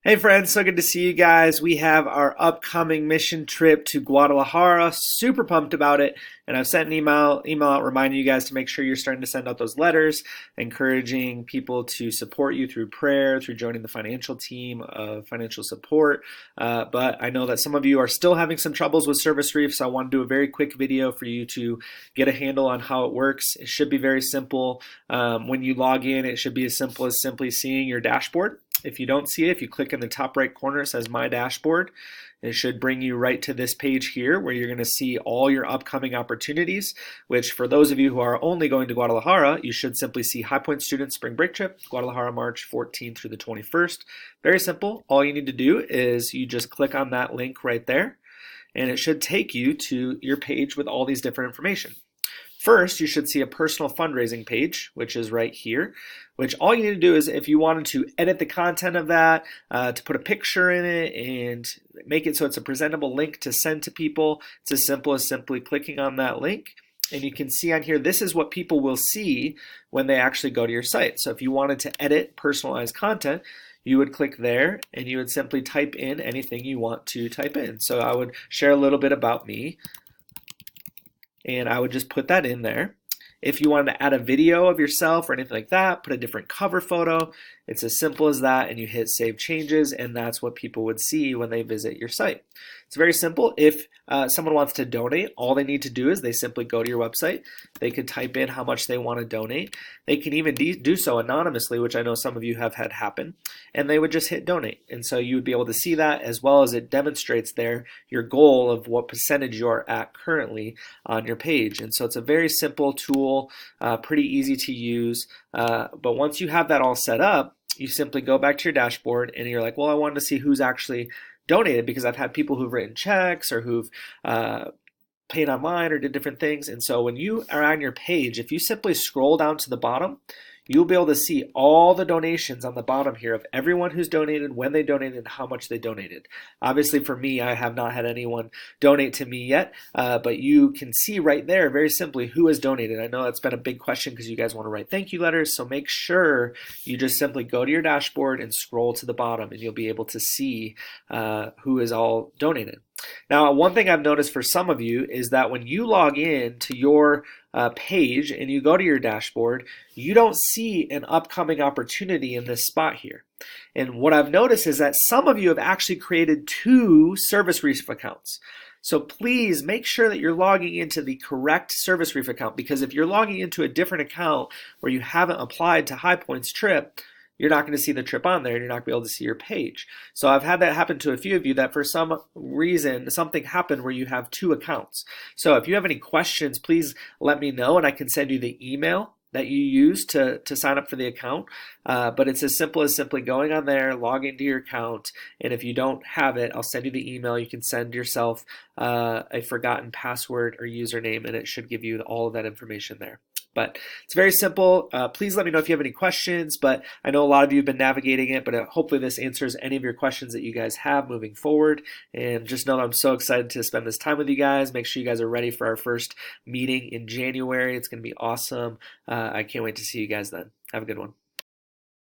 Hey friends, so good to see you guys. We have our upcoming mission trip to Guadalajara. Super pumped about it. And I've sent an email out reminding you guys to make sure you're starting to send out those letters, encouraging people to support you through prayer, through joining the financial team of financial support. But I know that some of you are still having some troubles with ServiceReef, so I want to do a very quick video for you to get a handle on how it works. It should be very simple. When you log in, it should be as simple as simply seeing your dashboard. If you don't see it, if you click in the top right corner, it says My Dashboard. It should bring you right to this page here where you're going to see all your upcoming opportunities, which for those of you who are only going to Guadalajara, you should simply see High Point Student Spring Break Trip, Guadalajara, March 14th through the 21st. Very simple. All you need to do is you just click on that link right there, and it should take you to your page with all these different information. First, you should see a personal fundraising page, which is right here, which all you need to do is if you wanted to edit the content of that, to put a picture in it and make it so it's a presentable link to send to people, it's as simple as simply clicking on that link. And you can see on here, this is what people will see when they actually go to your site. So if you wanted to edit personalized content, you would click there and you would simply type in anything you want to type in. So I would share a little bit about me, and I would just put that in there. If you wanted to add a video of yourself or anything like that, put a different cover photo. It's as simple as that, and you hit Save Changes, and that's what people would see when they visit your site. It's very simple. If someone wants to donate, all they need to do is they simply go to your website. They could type in how much they want to donate. They can even do so anonymously, which I know some of you have had happen, and they would just hit donate. And so you would be able to see that, as well as it demonstrates there your goal of what percentage you're at currently on your page. And so it's a very simple tool, pretty easy to use. But once you have that all set up, you simply go back to your dashboard and you're like, well, I wanted to see who's actually donated, because I've had people who've written checks or who've paid online or did different things. And so when you are on your page, if you simply scroll down to the bottom, you'll be able to see all the donations on the bottom here of everyone who's donated, when they donated, and how much they donated. Obviously for me, I have not had anyone donate to me yet, but you can see right there very simply who has donated. I know that's been a big question because you guys want to write thank you letters, so make sure you just simply go to your dashboard and scroll to the bottom, and you'll be able to see who is all donated. Now, one thing I've noticed for some of you is that when you log in to your page and you go to your dashboard, you don't see an upcoming opportunity in this spot here. And what I've noticed is that some of you have actually created 2 ServiceReef accounts. So please make sure that you're logging into the correct ServiceReef account, because if you're logging into a different account where you haven't applied to High Point's trip, you're not going to see the trip on there, and you're not going to be able to see your page. So I've had that happen to a few of you, that for some reason something happened where you have 2 accounts. So if you have any questions, please let me know, and I can send you the email that you use to sign up for the account. But it's as simple as simply going on there, log into your account, and if you don't have it, I'll send you the email. You can send yourself a forgotten password or username, and it should give you all of that information there. But it's very simple. Please let me know if you have any questions, but I know a lot of you have been navigating it, but hopefully this answers any of your questions that you guys have moving forward. And just know that I'm so excited to spend this time with you guys. Make sure you guys are ready for our first meeting in January. It's going to be awesome. I can't wait to see you guys then. Have a good one.